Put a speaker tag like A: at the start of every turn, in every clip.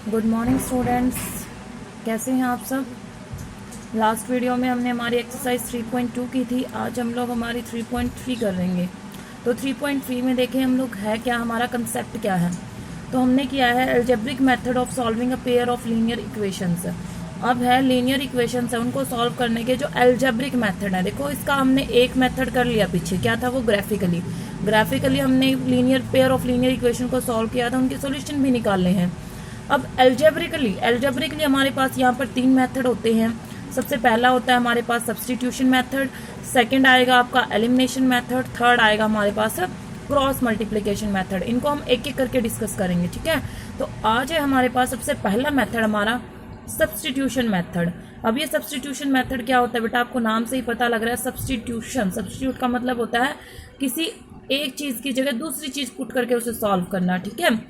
A: Good morning students, कैसे हैं आप सब। लास्ट वीडियो में हमने हमारी एक्सरसाइज 3.2 की थी। आज हम लोग हमारी 3.3 कर लेंगे। तो 3.3 में देखें हम लोग है क्या, हमारा कंसेप्ट क्या है। तो हमने किया है algebraic method of solving a pair of linear equations. अब है लीनियर इक्वेशंस है, उनको सॉल्व करने के जो एल्जेब्रिक मेथड है। देखो इसका हमने एक मेथड कर लिया पीछे, क्या था वो, ग्राफिकली हमने linear pair of linear equation को सॉल्व किया था, उनके सॉल्यूशन भी निकालने हैं। अब एल्जेब्रिकली हमारे पास यहाँ पर तीन मेथड होते हैं। सबसे पहला होता है हमारे पास सब्स्टिट्यूशन मेथड, सेकंड आएगा आपका एलिमिनेशन मेथड, थर्ड आएगा हमारे पास क्रॉस मल्टीप्लिकेशन मेथड। इनको हम एक एक करके डिस्कस करेंगे, ठीक है। तो आज है हमारे पास सबसे पहला मेथड हमारा सब्स्टिट्यूशन मेथड। अब ये सब्स्टिट्यूशन मेथड क्या होता है बेटा, आपको नाम से ही पता लग रहा है। सब्स्टिट्यूट का मतलब होता है किसी एक चीज की जगह दूसरी चीज पुट करके उसे सॉल्व करना, ठीक है।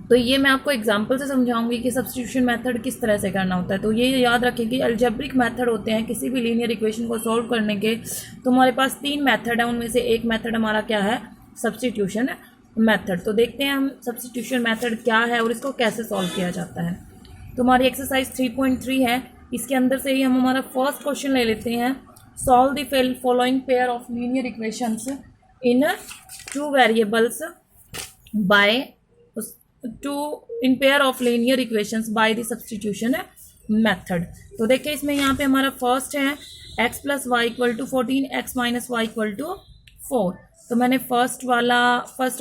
A: तो ये मैं आपको एग्जांपल से समझाऊंगी कि सब्स्टिट्यूशन मेथड किस तरह से करना होता है। तो ये याद रखें कि अलजेब्रिक मेथड होते हैं किसी भी लीनियर इक्वेशन को सॉल्व करने के। तो हमारे पास तीन मेथड है, उनमें से एक मेथड हमारा क्या है, सब्स्टिट्यूशन मेथड। तो देखते हैं हम सब्स्टिट्यूशन मेथड क्या है और इसको कैसे सॉल्व किया जाता है। तो हमारी एक्सरसाइज 3.3 है, इसके अंदर से ही हम हमारा फर्स्ट क्वेश्चन ले लेते हैं। Solve the following pair of linear equations in two variables by in pair of linear equations by the substitution method. तो देखिए इसमें यहाँ पे हमारा फर्स्ट है x plus y equal to 14, x minus y equal to 4। तो मैंने first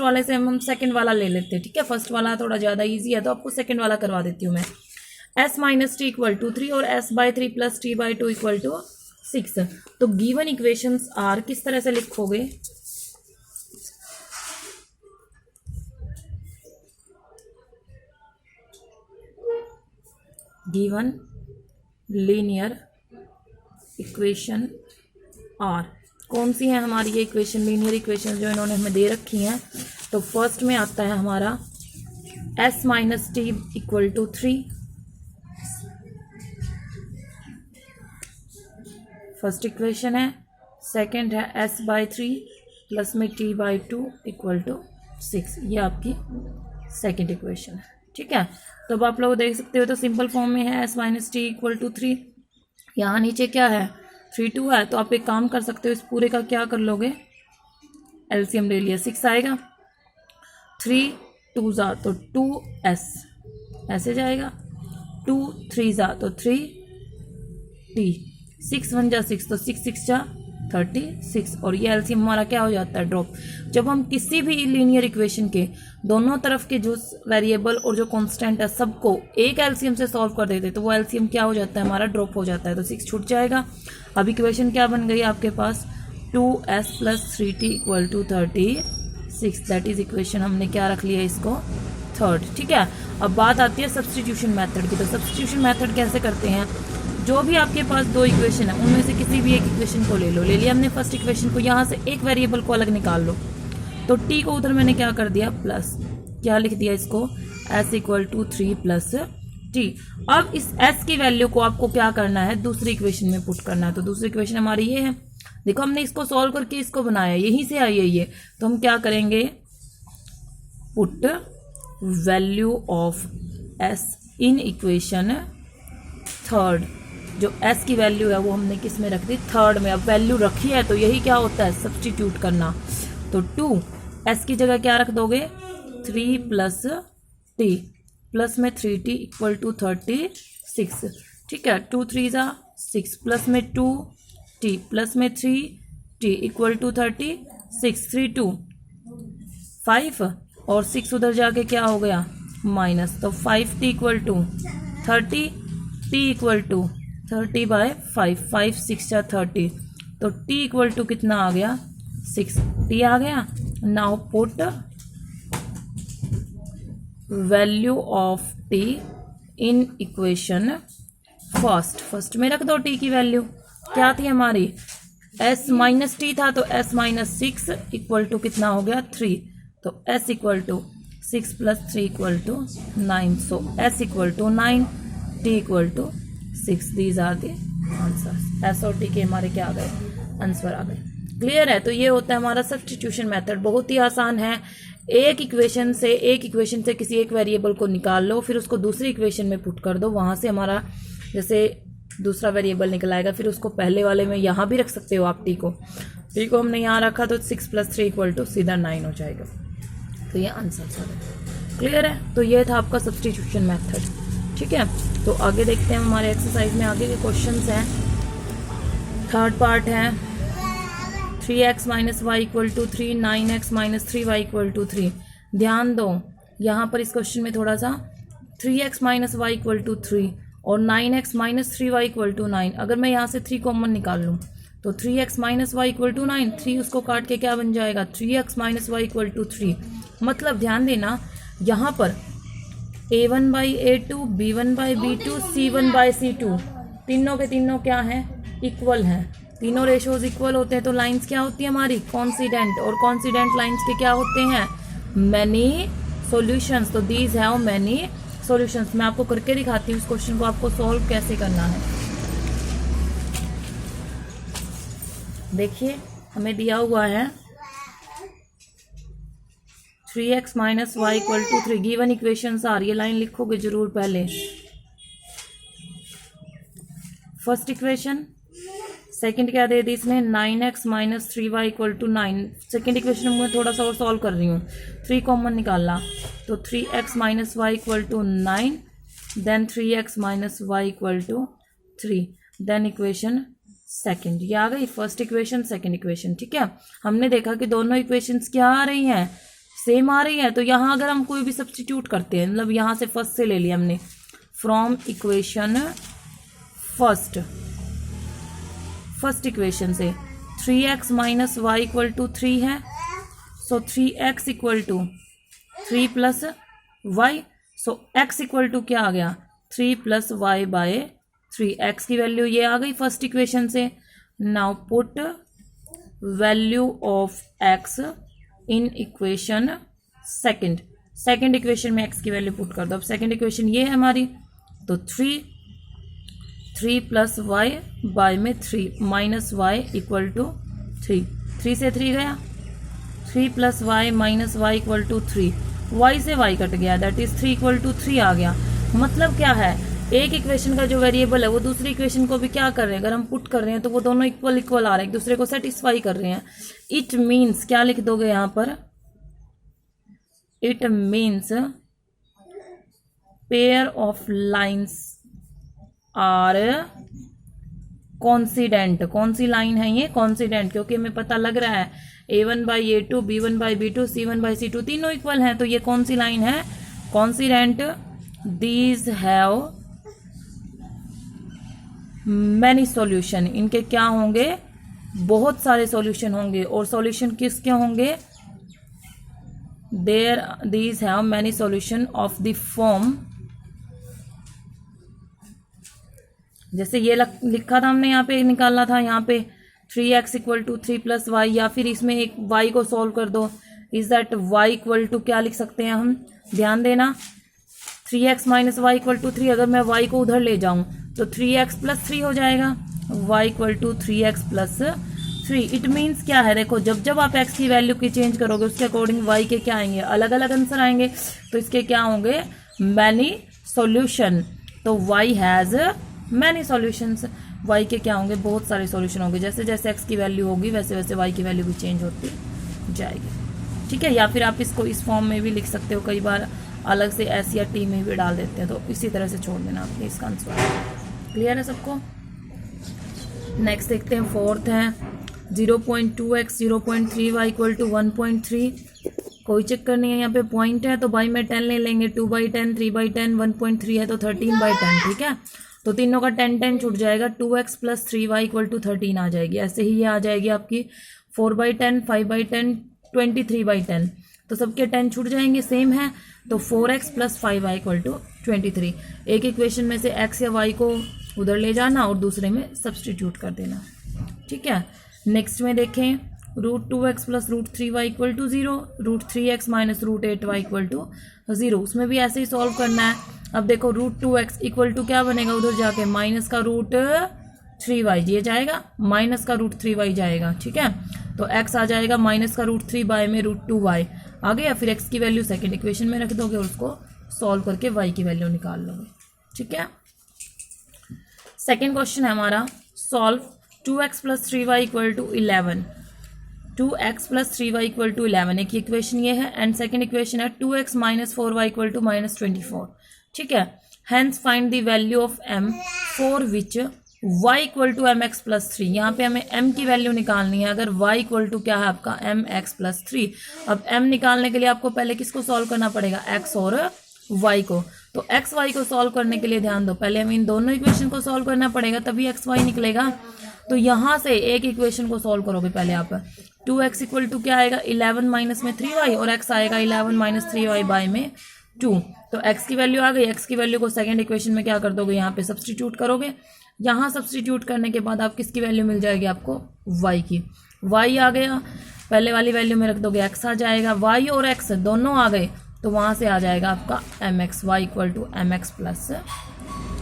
A: वाले से हम सेकंड वाला ले लेते हैं, ठीक है। फर्स्ट वाला थोड़ा ज़्यादा इजी है तो आपको सेकंड वाला करवा देती हूँ मैं। s minus t equal to 3 और s by 3 plus t by 2 equal to 6। तो गिवन इक्वेशंस आर किस तरह से लिखोगे, गिवन लीनियर इक्वेशन आर। कौन सी है हमारी ये इक्वेशन, लीनियर इक्वेशन जो इन्होंने हमें दे रखी हैं। तो फर्स्ट में आता है हमारा s minus t equal to 3, first equation है। सेकंड है s बाई 3 प्लस में t बाई 2 इक्वल टू 6, ये आपकी सेकंड इक्वेशन है, ठीक है। तो अब आप लोग देख सकते हो तो सिंपल फॉर्म में है s minus t equal to 3। यहाँ नीचे क्या है, 3 2 है। तो आप एक काम कर सकते हो, इस पूरे का क्या कर लोगे, एलसीएम ले लिया, 6 आएगा। 3 2 जा तो 2s ऐसे जाएगा, 2 3 जा तो 3t, 6 1 जा 6 तो 6 6 जा 36। और ये एलसीएम हमारा क्या हो जाता है, ड्रॉप। जब हम किसी भी लीनियर इक्वेशन के दोनों तरफ के जो वेरिएबल और जो कांस्टेंट है सबको एक एलसीएम से सॉल्व कर देते तो वो एलसीएम क्या हो जाता है, हमारा ड्रॉप हो जाता है। तो 6 छूट जाएगा। अब इक्वेशन क्या बन गई आपके पास, 2s plus 3t equal to 36। That is equation हमने क्या रख लिया, इसको थर्ड, ठीक है। अब बात आती है सब्स्टिट्यूशन मेथड की। तो सब्स्टिट्यूशन मेथड कैसे करते हैं, जो भी आपके पास दो इक्वेशन है उनमें से किसी भी एक इक्वेशन को ले लो। ले लिया हमने फर्स्ट इक्वेशन को, यहाँ से एक वेरिएबल को अलग निकाल लो। तो t को उधर मैंने क्या कर दिया, प्लस, क्या लिख दिया इसको, s equal to 3 plus t। अब इस s की वैल्यू को आपको क्या करना है, दूसरी इक्वेशन में पुट करना है। तो दूसरी इक्वेशन हमारी ये है, देखो हमने इसको सॉल्व करके इसको बनाया, यहीं से आई है ये। तो हम क्या करेंगे, put value of s in equation third. जो s की वैल्यू है वो हमने किस में रख दी, थर्ड में। अब वैल्यू रखी है तो यही क्या होता है, सब्स्टिट्यूट करना। तो 2s की जगह क्या रख दोगे, 3 प्लस t प्लस में 3t इक्वल टू 36, ठीक है। 2 3 जा 6 प्लस में 2t प्लस में 3t इक्वल टू 36। 3 2 5 और 6 उधर जाके क्या हो गया, माइनस। तो 5t equal to 30, t equal to 30 by 5, 5 6 जा 30। तो t इक्वल टू कितना आ गया, 6 t आ गया। Now put value of t in equation first में रख दो। t की वैल्यू क्या थी हमारी, s माइनस टी था, तो s माइनस 6 इक्वल टू कितना हो गया, 3। तो s equal to 6 plus 3 equal to 9। So s equal to 9, t equal to 6। These are the answers. s और t के हमारे क्या आ गए, आंसर आ गए। क्लियर है। तो ये होता है हमारा सब्स्टिट्यूशन मेथड, बहुत ही आसान है। एक इक्वेशन से किसी एक वेरिएबल को निकाल लो, फिर उसको दूसरी इक्वेशन में पुट कर दो, वहाँ से हमारा जैसे दूसरा वेरिएबल निकल आएगा, फिर उसको पहले वाले में यहाँ भी रख सकते हो आप। टी को हमने यहाँ रखा तो 6 + 3 = सीधा 9 हो जाएगा। तो ये आंसर है। क्लियर है? तो ये था आपका सब्स्टिट्यूशन मेथड। ठीक है, तो आगे देखते हैं हमारे एक्सरसाइज में आगे के क्वेश्चंस हैं। थर्ड पार्ट है 3x - y = 3, 9x - 3y = 3। ध्यान दो यहाँ पर इस क्वेश्चन में थोड़ा सा 3x - y = 3 और 9x - 3y = 9। अगर मैं यहाँ से 3 कॉमन निकाल लूँ तो 3x - y = 9, 3 उसको काट के क्या बन जाएगा 3x - y = 3। मतलब ध्यान देना यहाँ पर a1/a2, b1/b2, c1/c2 तीनों के तीनों क्या हैं, इक्वल हैं। तीनों रेशोज इक्वल होते हैं तो लाइंस क्या होती है हमारी, कॉन्सिडेंट। और कॉन्सिडेंट लाइंस के क्या होते हैं, मैनी सॉल्यूशंस। तो दीज हैव मैनी सॉल्यूशंस। मैं आपको करके दिखाती हूँ इस क्वेश्चन को आपको सॉल्व कैसे करना है। देखिए हमें दिया हुआ है 3x - y = 3। गिवन इक्वेशंस आ रही है, लाइन लिखोगे जरूर पहले। फर्स्ट इक्वेशन, सेकंड क्या दे दी इसने 9x - 3y = 9। सेकंड इक्वेशन में थोड़ा सा और सॉल्व कर रही हूँ। 3 कॉमन निकाला तो 3x - y = 9, then 3x - y = 3, then equation second. ये आ गई फर्स्ट इक्वेशन, सेकंड इक्वेशन। ठीक है, हमने देखा कि दोनों इक्वेशंस क्या आ रही हैं, सेम आ रही है। तो यहाँ अगर हम कोई भी सब्स्टिट्यूट करते हैं, मतलब यहाँ से फर्स्ट से ले लिया हमने, फ्रॉम इक्वेशन फर्स्ट इक्वेशन से 3x - y = 3 है, सो 3x = 3 + y, सो x = क्या आ गया 3 + y/3। x की वैल्यू ये आ गई फर्स्ट इक्वेशन से। Now put value of x in equation second equation में x की वैल्यू पुट कर दो। अब सेकंड इक्वेशन ये है हमारी, तो 3 + y/3 - y = 3। 3 से 3 गया, 3 + y - y = 3। y से y कट गया, दैट इज 3 = 3 आ गया। मतलब क्या है, एक इक्वेशन का जो वेरिएबल है वो दूसरी इक्वेशन को भी क्या कर रहे हैं, अगर हम पुट कर रहे हैं तो वो दोनों इक्वल आ रहे हैं, एक दूसरे को सेटिस्फाई कर रहे हैं। इट मीन्स क्या लिख दोगे यहाँ पर, it means pair of lines are coincident. कौन सी लाइन है ये, कॉन्सिडेंट, क्योंकि हमें पता लग रहा है a1/a2, b1/b2, c1/c2 तीनों इक्वल हैं, तो ये कौन सी लाइन है, coincident. These have many solution, इनके क्या होंगे, बहुत सारे सॉल्यूशन होंगे। और सॉल्यूशन किसके होंगे, these have many solution of the form, जैसे ये लिखा था हमने, यहाँ पे निकालना था, यहाँ पे 3x = 3 + y, या फिर इसमें एक y को सॉल्व कर दो। इज दैट y = क्या लिख सकते हैं हम, ध्यान देना 3x - y = 3। अगर मैं y को उधर ले जाऊं तो 3x + 3 हो जाएगा, y = 3x + 3। इट मीन्स क्या है, देखो जब आप x की वैल्यू की चेंज करोगे उसके अकॉर्डिंग y के क्या आएंगे, अलग अलग आंसर आएंगे। तो इसके क्या होंगे, मैनी सॉल्यूशन। तो y has many solutions, y के क्या होंगे, बहुत सारे सॉल्यूशन होंगे। जैसे जैसे x की वैल्यू होगी वैसे वैसे y की वैल्यू भी चेंज होती जाएगी। ठीक है, या फिर आप इसको इस फॉर्म में भी लिख सकते हो, कई बार अलग से s या t में भी डाल देते हैं, तो इसी तरह से छोड़ देना आपने इसका आंसर। क्लियर है सबको? नेक्स्ट देखते हैं, फोर्थ है 0.2x 0.3y = 1.3। कोई चक्कर नहीं है, यहाँ पे पॉइंट है तो बाई में 10 ले लेंगे, 2/10, 3/10, 1.3 है तो 13/10। ठीक है, तो तीनों का 10 छूट जाएगा, 2x + 3y = 13 आ जाएगी। ऐसे ही ये आ जाएगी आपकी 4/10, 5/10, 23/10, तो सबके 10 छूट जाएंगे, सेम है। तो 4x + 5y = 23। एक इक्वेशन में से x या y को उधर ले जाना और दूसरे में सब्सटीट्यूट कर देना। ठीक है, नेक्स्ट में देखें √2x + √3y = 0, √3x - √8y = 0। उसमें भी ऐसे ही सॉल्व करना है। अब देखो √2x = क्या बनेगा, उधर जाके माइनस का √3y, ये जाएगा माइनस का √3y जाएगा। ठीक है, तो x आ जाएगा माइनस का √3 में √2y। आ गया। फिर x की वैल्यू सेकंड इक्वेशन में रख दोगे और उसको सॉल्व करके y की वैल्यू निकाल लोगे। ठीक है, सेकेंड क्वेश्चन है हमारा, solve 2x + 3y = 11। 2x + 3y = 11 एक इक्वेशन ये है, एंड सेकेंड इक्वेशन है 2x - 4y = -24। ठीक है, hence find the value of m for which y = mx + 3। यहाँ पे हमें m की वैल्यू निकालनी है, अगर y = क्या है आपका mx + 3। अब m निकालने के लिए आपको पहले किसको सॉल्व करना पड़ेगा, x और y को। तो x y को सॉल्व करने के लिए ध्यान दो, पहले हमें इन दोनों इक्वेशन को सॉल्व करना पड़ेगा तभी x y निकलेगा। तो यहाँ से एक इक्वेशन को सॉल्व करोगे पहले आप, 2x = क्या आएगा 11 माइनस में 3y, और x आएगा 11 - 3y बाय में 2। तो x की वैल्यू आ गई, x की वैल्यू को सेकंड इक्वेशन में क्या कर दोगे, यहाँ पे सब्सटीट्यूट करोगे। यहाँ सब्सटीट्यूट करने के बाद आप किसकी वैल्यू मिल जाएगी आपको, y की। y आ गया, पहले वाली वैल्यू में रख दोगे x आ जाएगा, y और x दोनों आ गए तो वहाँ से आ जाएगा आपका mx, y = mx +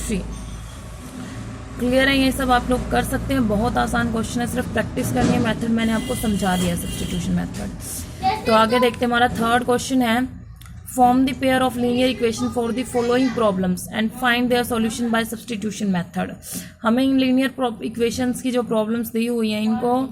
A: 3। क्लियर है, ये सब आप लोग कर सकते हैं, बहुत आसान क्वेश्चन है, सिर्फ प्रैक्टिस करनी है। मेथड मैंने आपको समझा दिया, सब्स्टिट्यूशन मेथड। तो आगे देखते हैं, हमारा थर्ड क्वेश्चन है, form the pair of linear equation for the following problems and find their solution bye substitution method. हमें इन लीनियर इक्वेशंस की जो प्रॉब्लम्स दी हुई हैं इनको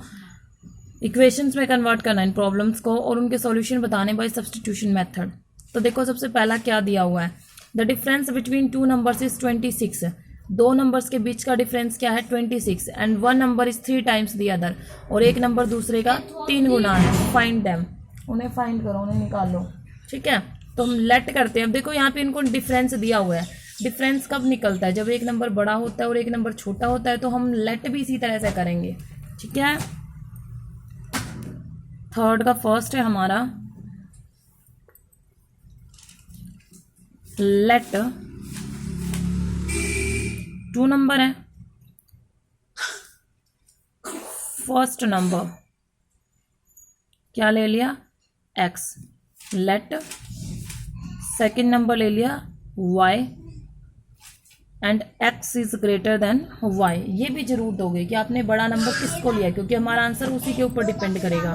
A: इक्वेशंस में कन्वर्ट करना है इन प्रॉब्लम्स को, और उनके सॉल्यूशन बताने बाय सब्स्टिट्यूशन मेथड। तो देखो सबसे पहला क्या दिया हुआ है, the difference between 2 numbers is 26। दो नंबर्स के बीच का डिफरेंस क्या है 26, and one number is 3 times the other, और एक नंबर दूसरे का 3 गुना है। फाइंड देम, उन्हें फाइंड करो, उन्हें निकालो। ठीक है, तो हम लेट करते हैं। अब देखो यहाँ पे इनको डिफरेंस दिया हुआ है, डिफरेंस कब निकलता है, जब एक नंबर बड़ा होता है और एक नंबर छोटा होता है, तो हम लेट भी इसी तरह से करेंगे। ठीक है, थर्ड का फर्स्ट है हमारा, लेट 2 नंबर है, फर्स्ट नंबर क्या ले लिया x, लेट सेकेंड नंबर ले लिया y, and x is greater than y। ये भी जरूर दोगे कि आपने बड़ा नंबर किसको लिया, क्योंकि हमारा आंसर उसी के ऊपर डिपेंड करेगा।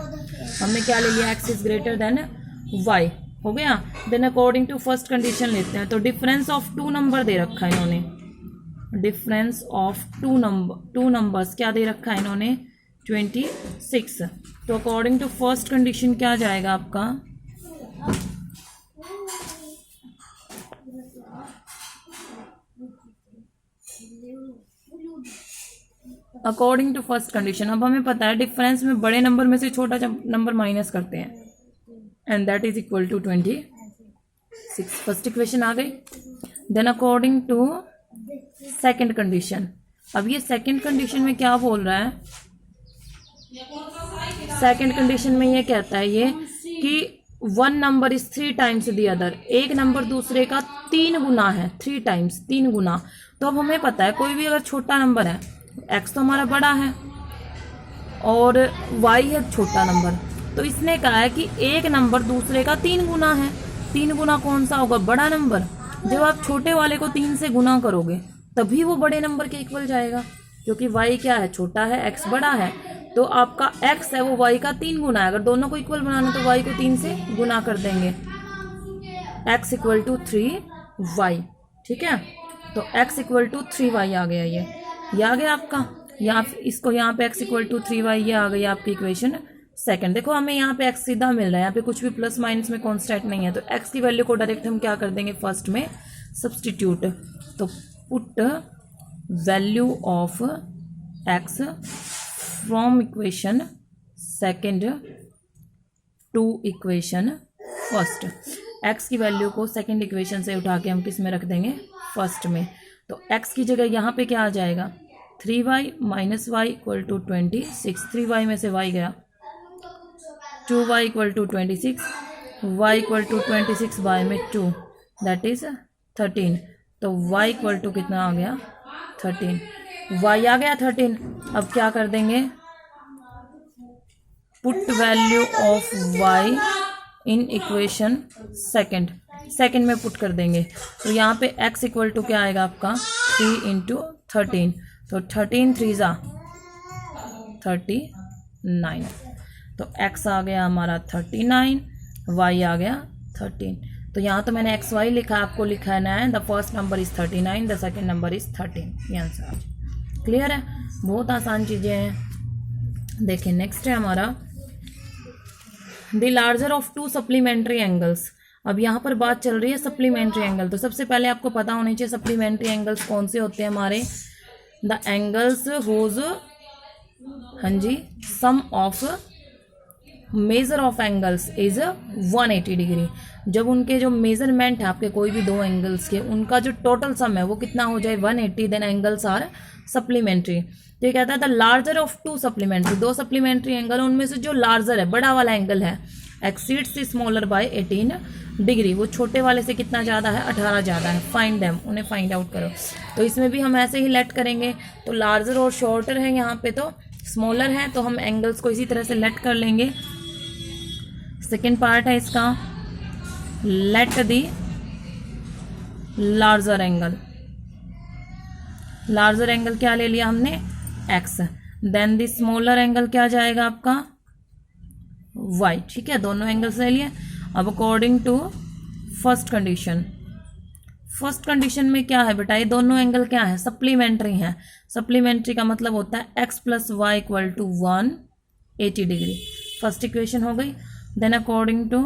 A: हमने क्या ले लिया, x is greater than y, हो गया। Then according to first condition लेते हैं, तो डिफरेंस ऑफ 2 नंबर दे रखा है इन्होंने, डिफरेंस ऑफ 2 नंबर्स क्या दे रखा है इन्होंने 26। तो अकॉर्डिंग टू फर्स्ट कंडीशन क्या जाएगा आपका, अकॉर्डिंग टू फर्स्ट कंडीशन, अब हमें पता है डिफरेंस में बड़े नंबर में से छोटा नंबर माइनस करते हैं, and that is equal to 26। First equation आ गई। Then according to second condition, अब ये सेकंड कंडीशन में क्या बोल रहा है, सेकंड कंडीशन में ये कहता है ये कि 1 number is 3 times the other, एक नंबर दूसरे का 3 गुना है, 3 टाइम्स 3 गुना। तो अब हमें पता है कोई भी अगर छोटा नंबर है, x तो हमारा बड़ा है और y है छोटा नंबर, तो इसने कहा है कि एक नंबर दूसरे का 3 गुना है। 3 गुना कौन सा होगा, बड़ा नंबर। जब आप छोटे वाले को 3 से गुना करोगे तभी वो बड़े नंबर के इक्वल जाएगा, क्योंकि y क्या है, छोटा है, x बड़ा है। तो आपका x है वो y का 3 गुना है। अगर दोनों को इक्वल बनाना तो y को 3 से गुना कर देंगे, x = 3y। ठीक है, तो x = 3y आ गया, ये आ गया आपका। यहाँ इसको यहाँ पे x = 3y, ये आ गई आपकी इक्वेशन सेकंड। देखो हमें यहाँ पे x सीधा मिल रहा है, यहाँ पे कुछ भी प्लस माइनस में कॉन्स्टेंट नहीं है, तो x की वैल्यू को डायरेक्ट हम क्या कर देंगे, फर्स्ट में सब्सटीट्यूट। तो put value of x from equation second to equation first. x की वैल्यू को सेकंड इक्वेशन से उठा के हम किस में रख देंगे, फर्स्ट में। तो x की जगह यहाँ पे क्या आ जाएगा, 3y - y = 26। 3y में से y गया, 2y = 26, y = 26 बाय में 2, दैट इज 13। तो y = कितना आ गया, 13। y आ गया 13। अब क्या कर देंगे, put value of y in equation second में पुट कर देंगे। तो यहाँ पे x = क्या आएगा आपका, 3 × 13, तो 13 3 39। तो x आ गया हमारा 39, y आ गया 13। तो यहाँ तो मैंने xy लिखा, आपको लिखाना है the first number is 39, the second number is 13। ये आंसर आ जाए। क्लियर है, बहुत आसान चीज़ें हैं। देखिए नेक्स्ट है हमारा the larger of to supplementary angles. अब यहाँ पर बात चल रही है सप्लीमेंट्री एंगल। तो सबसे पहले आपको पता होनी चाहिए सप्लीमेंट्री एंगल्स कौन से होते हैं हमारे। द एंगल्स होज, हाँ जी, sum of measure of angles is 180 degree. जब उनके जो मेजरमेंट है आपके कोई भी दो एंगल्स के, उनका जो टोटल सम है वो कितना हो जाए 180, देन एंगल्स आर सप्लीमेंट्री। तो ये कहता है the larger of to supplementary, दो सप्लीमेंट्री एंगल, उनमें से जो लार्जर है, बड़ा वाला एंगल है, exceeds the smaller by 18 degree, वो छोटे वाले से कितना ज़्यादा है, 18 ज़्यादा है। फाइंड देम, उन्हें फाइंड आउट करो। तो इसमें भी हम ऐसे ही लेट करेंगे। तो लार्जर और शॉर्टर है, यहाँ पे तो स्मॉलर है, तो हम एंगल्स को इसी तरह से लेट कर लेंगे। सेकेंड पार्ट है इसका, let the larger angle. Larger angle क्या ले लिया हमने, x, then the smaller angle क्या जाएगा आपका y। ठीक है, दोनों एंगल्स ले लिए। अब according to first condition, first condition में क्या है बेटा, ये दोनों एंगल क्या है, सप्लीमेंट्री हैं। सप्लीमेंट्री का मतलब होता है x plus y equal to 180 degree. First equation हो गई। Then according to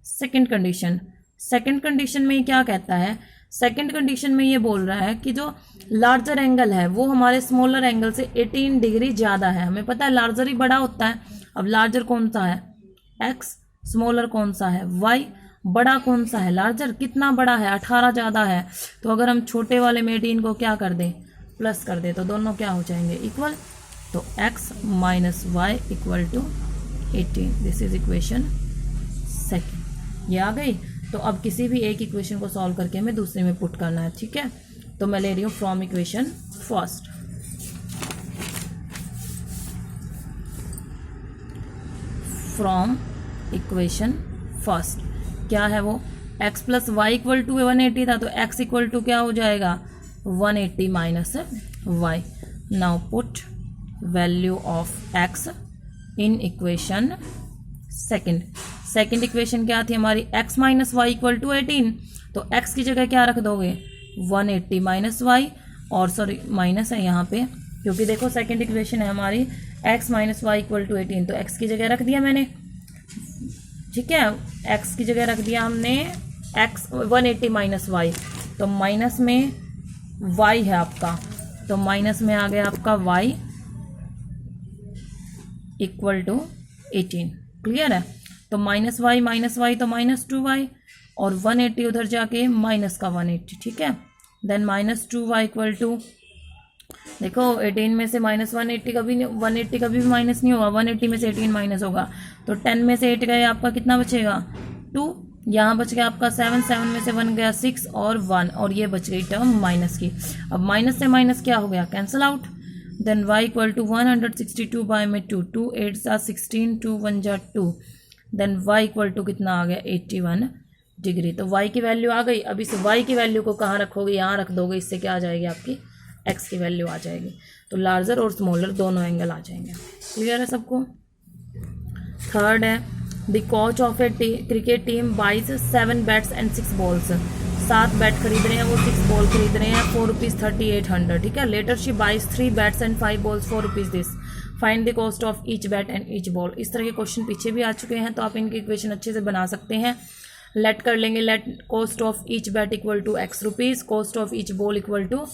A: second condition, second condition में क्या कहता है, सेकेंड कंडीशन में ये बोल रहा है कि जो लार्जर एंगल है वो हमारे स्मॉलर एंगल से 18 डिग्री ज़्यादा है। हमें पता है लार्जर ही बड़ा होता है। अब लार्जर कौन सा है, x, स्मॉलर कौन सा है, y, बड़ा कौन सा है, लार्जर कितना बड़ा है, 18 ज़्यादा है। तो अगर हम छोटे वाले में 18 को क्या कर दें, प्लस कर दें, तो दोनों क्या हो जाएंगे, इक्वल। तो x minus y equal to 18, this is equation second. ये आ गई। तो अब किसी भी एक इक्वेशन को सॉल्व करके हमें दूसरे में पुट करना है। ठीक है, तो मैं ले रही हूँ from equation first. From equation first क्या है वो, x plus y equal to 180 था, तो x इक्वल टू क्या हो जाएगा 180 minus y. Now put value of x in equation second. Second equation क्या थी हमारी, x minus y equal to 18, तो x की जगह क्या रख दोगे 180 माइनस वाई, और सॉरी माइनस है यहाँ पे क्योंकि देखो सेकेंड इक्वेशन है हमारी x minus y equal to 18, तो x की जगह रख दिया मैंने। ठीक है, x की जगह रख दिया हमने x 180 माइनस वाई, तो माइनस में y है आपका, तो माइनस में आ गया आपका y इक्वल टू 18। क्लियर है, तो माइनस वाई तो माइनस 2y, और 180 उधर जाके माइनस का 180। ठीक है, then minus 2y equal to, देखो 18 में से माइनस 180 कभी 180 कभी भी माइनस नहीं होगा, 180 में से 18 माइनस होगा, तो 10 में से 8 गए आपका कितना बचेगा 2, यहाँ बच गया आपका 7, 7 में से 1 गया 6 और 1, और ये बच गई टर्म माइनस की। अब माइनस से माइनस क्या हो गया, कैंसिल आउट। देन y इक्वल टू 162 बाय में 2, 2 8 जा 16, 2 1 जा 2, देन y इक्वल टू कितना आ गया 81 डिग्री। तो y की वैल्यू आ गई। अब इस y की वैल्यू को कहाँ रखोगे, यहाँ रख दोगे, इससे क्या आ जाएगी आपकी x की वैल्यू आ जाएगी। तो लार्जर और स्मॉलर दोनों एंगल आ जाएंगे। क्लियर है सबको। थर्ड है the coach of a cricket team buys 7 bats and 6 balls. 7 bat खरीद रहे हैं वो, 6 बॉल खरीद रहे हैं, 4 रुपीज़ 3800। ठीक है, later she buys 3 bats and 5 balls 4 rupees this, find the cost of each bat and each ball. इस तरह के क्वेश्चन पीछे भी आ चुके हैं, तो आप इनकी इक्वेशन अच्छे से बना सकते हैं। लेट कर लेंगे, let cost of each bat equal to x rupees, cost of each ball equal to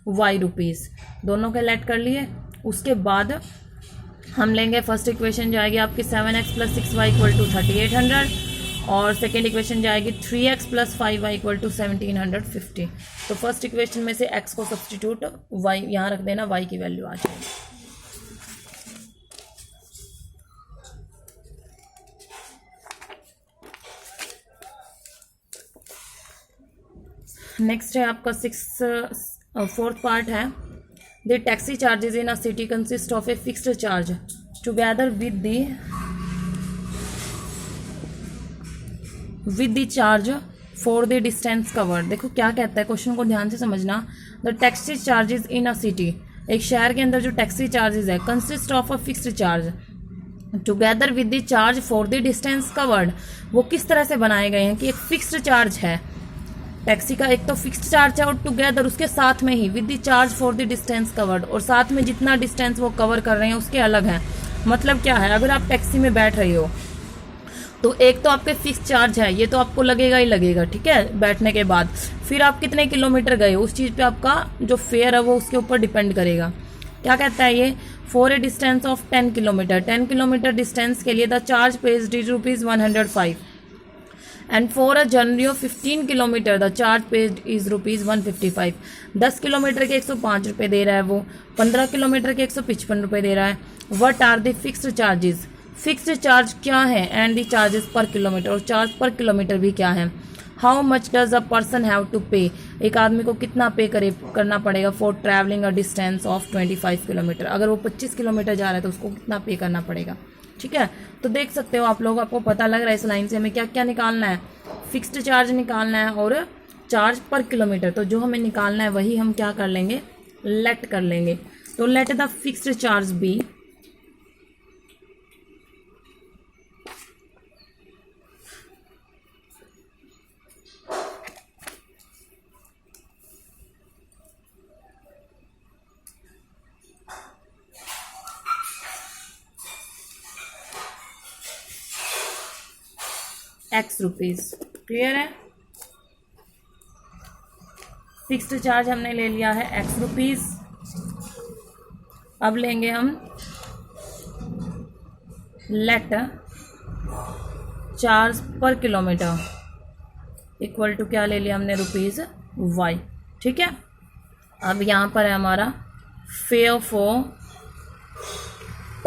A: y rupees, दोनों के लेट कर लिए। उसके बाद हम लेंगे फर्स्ट इक्वेशन जाएगी आपकी 7x plus 6y equal to 3800, और सेकेंड इक्वेशन जाएगी 3x plus 5y equal to 1750। तो फर्स्ट इक्वेशन में से x को सब्सटीट्यूट y यहाँ रख देना, y की वैल्यू आ जाएगी। नेक्स्ट है आपका फोर्थ पार्ट है the taxi charges in a city consist of a fixed charge together with the charge for the distance covered. देखो क्या कहता है, क्वेश्चन को ध्यान से समझना। The taxi charges in a city, एक शहर के अंदर जो टैक्सी चार्जेस है, consist of a fixed charge, together with the charge for the distance covered, वो किस तरह से बनाए गए हैं कि एक फिक्स्ड चार्ज है टैक्सी का, एक तो फिक्स्ड चार्ज है और टुगेदर उसके साथ में ही with the charge for the distance covered, और साथ में जितना डिस्टेंस वो कवर कर रहे हैं उसके अलग हैं। मतलब क्या है, अगर आप टैक्सी में बैठ रही हो तो एक तो आपके फिक्स चार्ज है, ये तो आपको लगेगा ही लगेगा, ठीक है, बैठने के बाद। फिर आप कितने किलोमीटर गए उस चीज़ पे आपका जो फेयर है वो उसके ऊपर डिपेंड करेगा। क्या कहता है ये, for a distance of 10 kilometre, 10 kilometre distance के लिए the charge page is ₹105 and for a journey of 15 kilometre the charge page is ₹155। 10 kilometre के 105 रुपये दे रहा है वो, 15 किलोमीटर के 155 रुपये दे रहा है। What are the fixed charges, fixed charge क्या है, and the charges per kilometre, और चार्ज पर किलोमीटर भी क्या है। How much does a person have to pay, एक आदमी को कितना पे करना पड़ेगा for travelling a distance of 25 kilometre, अगर वो 25 किलोमीटर जा रहा है तो उसको कितना पे करना पड़ेगा। ठीक है, तो देख सकते हो आप लोग, आपको पता लग रहा है इस लाइन से हमें क्या क्या निकालना है, फिक्स्ड चार्ज निकालना है और चार्ज पर किलोमीटर। तो जो हमें निकालना है वही हम क्या कर लेंगे, लेट कर लेंगे। तो let the fixed charge be X rupees. Clear है, फिक्स्ड चार्ज हमने ले लिया है X रुपीज। अब लेंगे हम let charge per kilometer equal to क्या ले लिया हमने, ₹Y। ठीक है, अब यहाँ पर है हमारा फेयर फॉर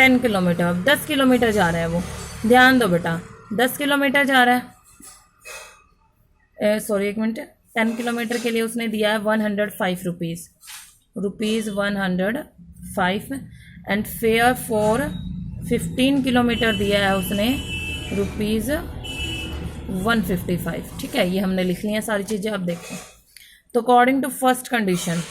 A: 10 किलोमीटर, 10 किलोमीटर जा रहा है वो, ध्यान दो बेटा 10 किलोमीटर जा रहा है, सॉरी एक मिनट, 10 किलोमीटर के लिए उसने दिया है ₹105 ₹105 एंड फेयर फॉर 15 किलोमीटर दिया है उसने ₹155। ठीक है, ये हमने लिख ली है सारी चीज़ें। अब देखो, तो अकॉर्डिंग टू फर्स्ट कंडीशन,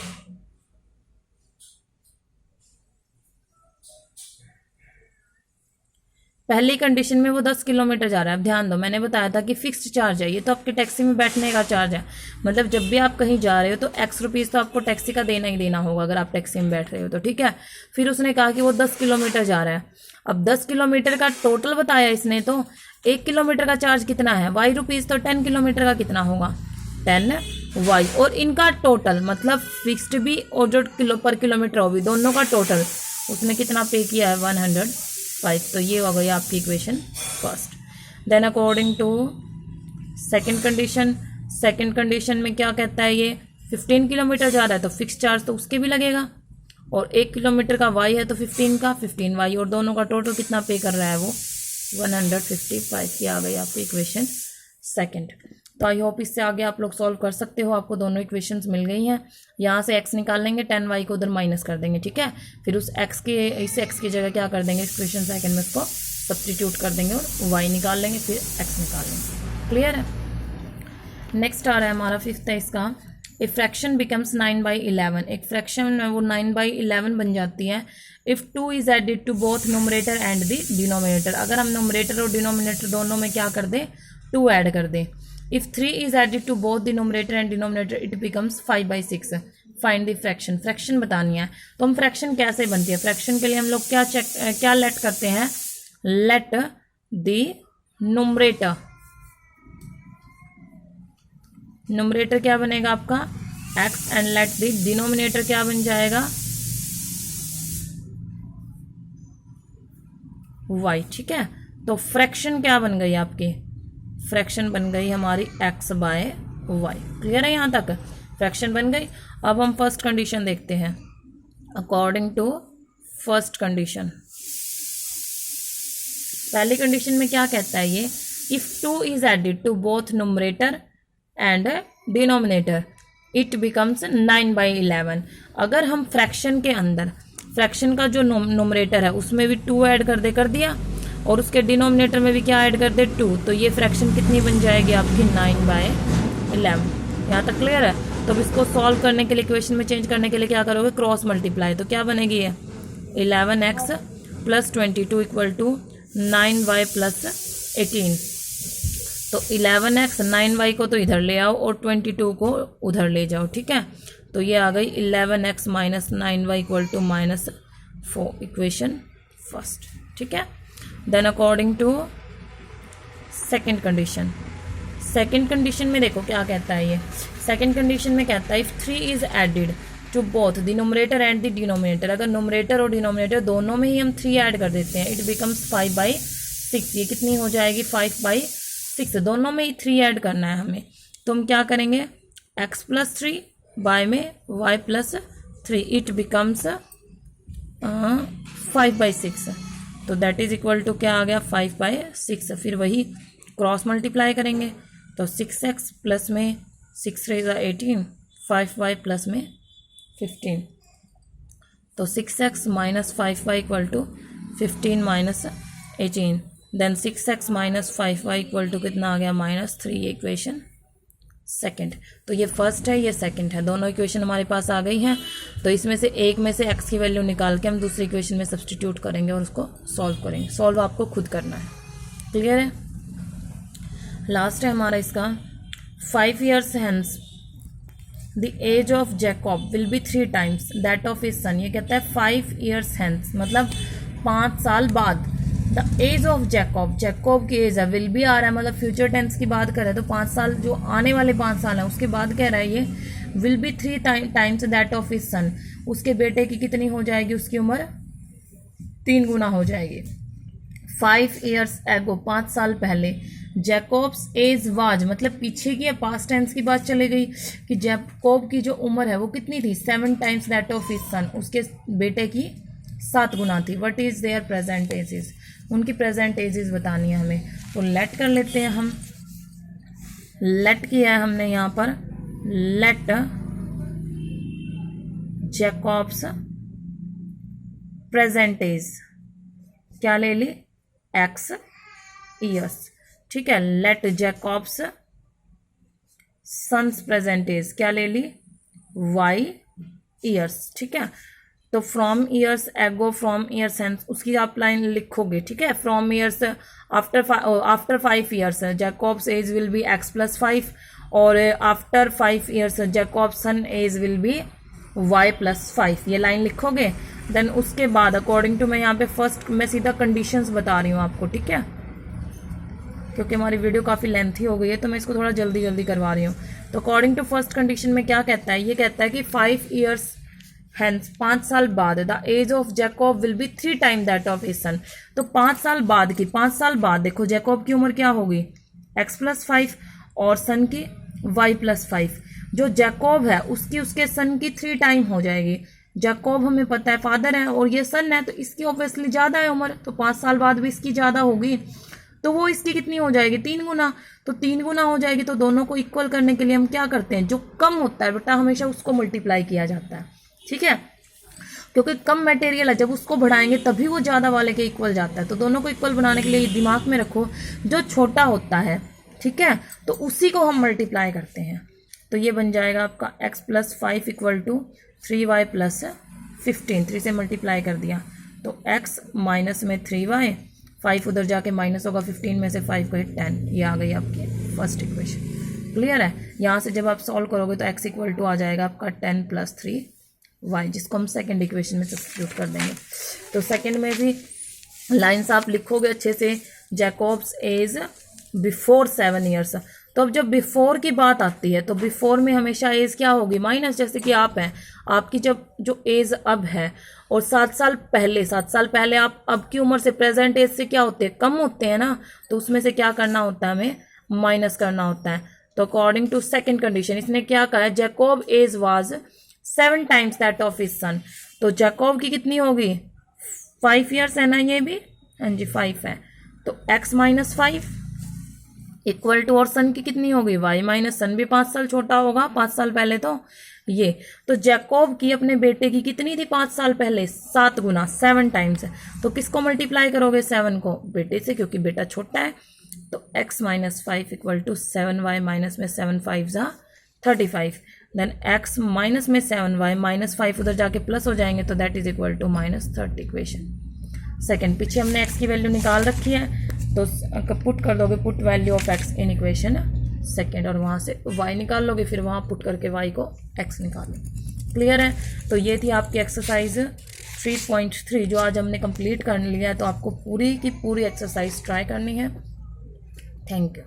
A: पहली कंडीशन में वो 10 किलोमीटर जा रहा है। अब ध्यान दो, मैंने बताया था कि फिक्स्ड चार्ज है, ये तो आपके टैक्सी में बैठने का चार्ज है, मतलब जब भी आप कहीं जा रहे हो तो X रुपीज़ तो आपको टैक्सी का देना ही देना होगा अगर आप टैक्सी में बैठ रहे हो तो। ठीक है, फिर उसने कहा कि वो 10 किलोमीटर जा रहा है। अब 10 किलोमीटर का टोटल बताया इसने, तो 1 किलोमीटर का चार्ज कितना है, Y रुपीज़, तो 10 किलोमीटर का कितना होगा, 10Y, और इनका टोटल मतलब फिक्स्ड भी और जो पर किलोमीटर हो भी, दोनों का टोटल उसने कितना पे किया है, 105। तो ये हो गई आपकी equation first. Then according to second condition, second condition में क्या कहता है, ये 15 किलोमीटर जा रहा है तो फिक्स चार्ज तो उसके भी लगेगा, और 1 किलोमीटर का Y है तो 15 का 15Y, और दोनों का टोटल कितना पे कर रहा है वो 155। ये आ गई आपकी इक्वेशन सेकंड। तो आई होप इससे आगे आप लोग सॉल्व कर सकते हो, आपको दोनों इक्वेशंस मिल गई हैं। यहाँ से x निकाल लेंगे, 10y को उधर माइनस कर देंगे। ठीक है, फिर उस x की जगह क्या कर देंगे, इक्वेशन सेकंड में इसको सब्स्टिट्यूट कर देंगे और y निकाल लेंगे, फिर x निकाल लेंगे। क्लियर है। नेक्स्ट आ रहा है हमारा फिफ्थ है इसका, ए फ्रैक्शन बिकम्स 9/11। एक फ्रैक्शन में वो 9/11 बन जाती है if 2 is added to both numerator and the denominator. अगर हम न्यूमरेटर और डिनोमिनेटर दोनों में क्या कर दें, 2 ऐड कर दें। If 3 is added to both the numerator and denominator it becomes 5/6। Find the fraction, fraction बतानी है। तो हम फ्रैक्शन कैसे बनती है, फ्रैक्शन के लिए हम लोग क्या लेट करते हैं, लेट द न्यूमरेटर क्या बनेगा आपका x and let the denominator क्या बन जाएगा y। ठीक है, तो फ्रैक्शन क्या बन गई आपकी, फ्रैक्शन बन गई हमारी x/y। क्लियर है, यहाँ तक फ्रैक्शन बन गई। अब हम फर्स्ट कंडीशन देखते हैं। अकॉर्डिंग टू फर्स्ट कंडीशन, पहली कंडीशन में क्या कहता है ये, if 2 is added to both numerator and denominator it becomes 9/11। अगर हम फ्रैक्शन के अंदर, फ्रैक्शन का जो न्यूमरेटर है उसमें भी 2 ऐड कर दिया और उसके डिनोमिनेटर में भी क्या ऐड कर दे 2, तो ये फ्रैक्शन कितनी बन जाएगी आपकी 9/11। यहाँ तक क्लियर है। तो अब इसको सॉल्व करने के लिए, इक्वेशन में चेंज करने के लिए क्या करोगे, क्रॉस मल्टीप्लाई। तो क्या बनेगी ये 11x + 22 = 9y प्लस 18। तो 11x 9y को तो इधर ले आओ और 22 को उधर ले जाओ, ठीक है। तो ये आ गई 11x minus 9y equal to -4, equation first, ठीक है। Then according to second condition, second condition में देखो क्या कहता है ये। सेकेंड कंडीशन में कहता है if 3 is added to both the numerator and the denominator, अगर न्यूमरेटर और डिनोमिनेटर दोनों में ही हम 3 ऐड कर देते हैं, इट बिकम्स 5/6। ये कितनी हो जाएगी 5/6, दोनों में ही 3 ऐड करना है हमें। तो हम क्या करेंगे x प्लस 3 बाय में y प्लस 3, इट बिकम्स 5/6। तो दैट इज इक्वल टू क्या आ गया 5/6। फिर वही क्रॉस मल्टीप्लाई करेंगे तो 6x प्लस में 6 3 18, 5y प्लस में 15। तो 6x minus 5y equal to 15 minus 18। देन 6x minus 5y equal to कितना आ गया -3, ये इक्वेशन सेकंड। तो ये फर्स्ट है, ये सेकंड है, दोनों इक्वेशन हमारे पास आ गई हैं। तो इसमें से एक में से x की वैल्यू निकाल के हम दूसरी इक्वेशन में सब्सटीट्यूट करेंगे और उसको सॉल्व करेंगे। सॉल्व आपको खुद करना है, क्लियर है। लास्ट है हमारा इसका 5 years hence the age of Jacob will be 3 times that of his son। ये कहता है 5 years hence मतलब 5 साल बाद the age of Jacob, Jacob की एज है, विल बी आ रहा है मतलब फ्यूचर टेंस की बात कर रहा है। तो 5 साल जो आने वाले 5 साल हैं उसके बाद कह रहा है ये will be 3 times that of his सन, उसके बेटे की कितनी हो जाएगी, उसकी उम्र 3 गुना हो जाएगी। 5 years ago 5 साल पहले, जैकॉब्स एज वाज मतलब पीछे की पास्ट टेंस की बात चली गई कि जैकॉब की जो उम्र है वो कितनी थी 7 times दैट ऑफ हिज सन, उसके बेटे की 7 गुना थी। What is there present ages, उनकी प्रेजेंट एजेस बतानी है हमें। तो लेट कर लेते हैं हम, लेट किया है हमने यहाँ पर, लेट जैकॉब्स प्रेजेंट एज क्या ले ली x years, ठीक है। Let Jacob's son's present age क्या ले ली y years, ठीक है। तो from years ago, from years hence, उसकी आप लाइन लिखोगे, ठीक है। From years after 5 years Jacob's age will be x plus 5 और after 5 years Jacob's son age will be y plus 5, ये लाइन लिखोगे। देन उसके बाद अकॉर्डिंग टू, मैं यहाँ पे फर्स्ट मैं सीधा कंडीशंस बता रही हूँ आपको, ठीक है, क्योंकि हमारी वीडियो काफ़ी लेंथी हो गई है तो मैं इसको थोड़ा जल्दी जल्दी करवा रही हूँ। तो अकॉर्डिंग टू फर्स्ट कंडीशन में क्या कहता है, ये कहता है कि 5 years हेंस 5 साल बाद the age of Jacob will be 3 times that of his son. तो 5 साल बाद की, 5 साल बाद देखो जैकॉब की उम्र क्या होगी x प्लस 5 और सन की y प्लस 5। जो जैकॉब है उसकी उसके सन की 3 times हो जाएगी। जैकॉब हमें पता है फादर है और ये सन है तो इसकी ऑब्वियसली ज़्यादा है उम्र, तो 5 साल बाद भी इसकी ज़्यादा होगी, तो वो इसकी कितनी हो जाएगी 3 गुना। तो 3 गुना हो जाएगी। तो दोनों को इक्वल करने के लिए हम क्या करते हैं, जो कम होता है बेटा हमेशा उसको मल्टीप्लाई किया जाता है, ठीक है, क्योंकि कम मटेरियल है, जब उसको बढ़ाएंगे तभी वो ज़्यादा वाले के इक्वल जाता है। तो दोनों को इक्वल बनाने के लिए दिमाग में रखो जो छोटा होता है, ठीक है, तो उसी को हम मल्टीप्लाई करते हैं। तो ये बन जाएगा आपका x plus 5 equal to 3y plus 15, 3 से मल्टीप्लाई कर दिया तो x माइनस में 3y, 5 उधर जाके माइनस होगा, 15 में से 5 गए 10, ये आ गई आपकी फर्स्ट इक्वेशन। क्लियर है। यहाँ से जब आप सॉल्व करोगे तो x इक्वल टू आ जाएगा आपका 10 प्लस 3y, जिसको हम सेकंड इक्वेशन में सब्स्टिट्यूट कर देंगे। तो सेकंड में भी लाइन्स आप लिखोगे अच्छे से, जैकॉब्स एज बिफोर 7 years। तो अब जब बिफोर की बात आती है तो बिफोर में हमेशा एज क्या होगी माइनस, जैसे कि आप हैं, आपकी जब जो एज अब है और 7 साल पहले, 7 साल पहले आप अब की उम्र से प्रेजेंट एज से क्या होते हैं, कम होते हैं ना, तो उसमें से क्या करना होता है, हमें माइनस करना होता है। तो अकॉर्डिंग टू सेकेंड कंडीशन इसने क्या कहा है, Jacob age was 7 times that of his son. तो जैकॉब की कितनी होगी 5 years है ना, ये भी हाँ जी 5 है, तो x माइनस 5 इक्वल टू, और सन की कितनी होगी y माइनस, सन भी 5 साल छोटा होगा 5 साल पहले। तो ये तो जैकॉब की अपने बेटे की कितनी थी 5 साल पहले, 7 गुना, 7 times है। तो किसको मल्टीप्लाई करोगे 7 को, बेटे से, क्योंकि बेटा छोटा है। तो x minus 5 equal to 7y minus में 7 5 जा 35, देन x माइनस में 7y माइनस 5 उधर जाके प्लस हो जाएंगे तो that is equal to -30 equation second. पीछे हमने एक्स की वैल्यू निकाल रखी है, तो पुट कर दोगे put value of x in equation second, और वहाँ से वाई निकाल लोगे, फिर वहाँ पुट करके वाई को एक्स निकाल लो। क्लियर है? तो ये थी आपकी एक्सरसाइज 3.3 जो आज हमने कंप्लीट कर लिया है। तो आपको पूरी की पूरी एक्सरसाइज ट्राई करनी है। Thank you.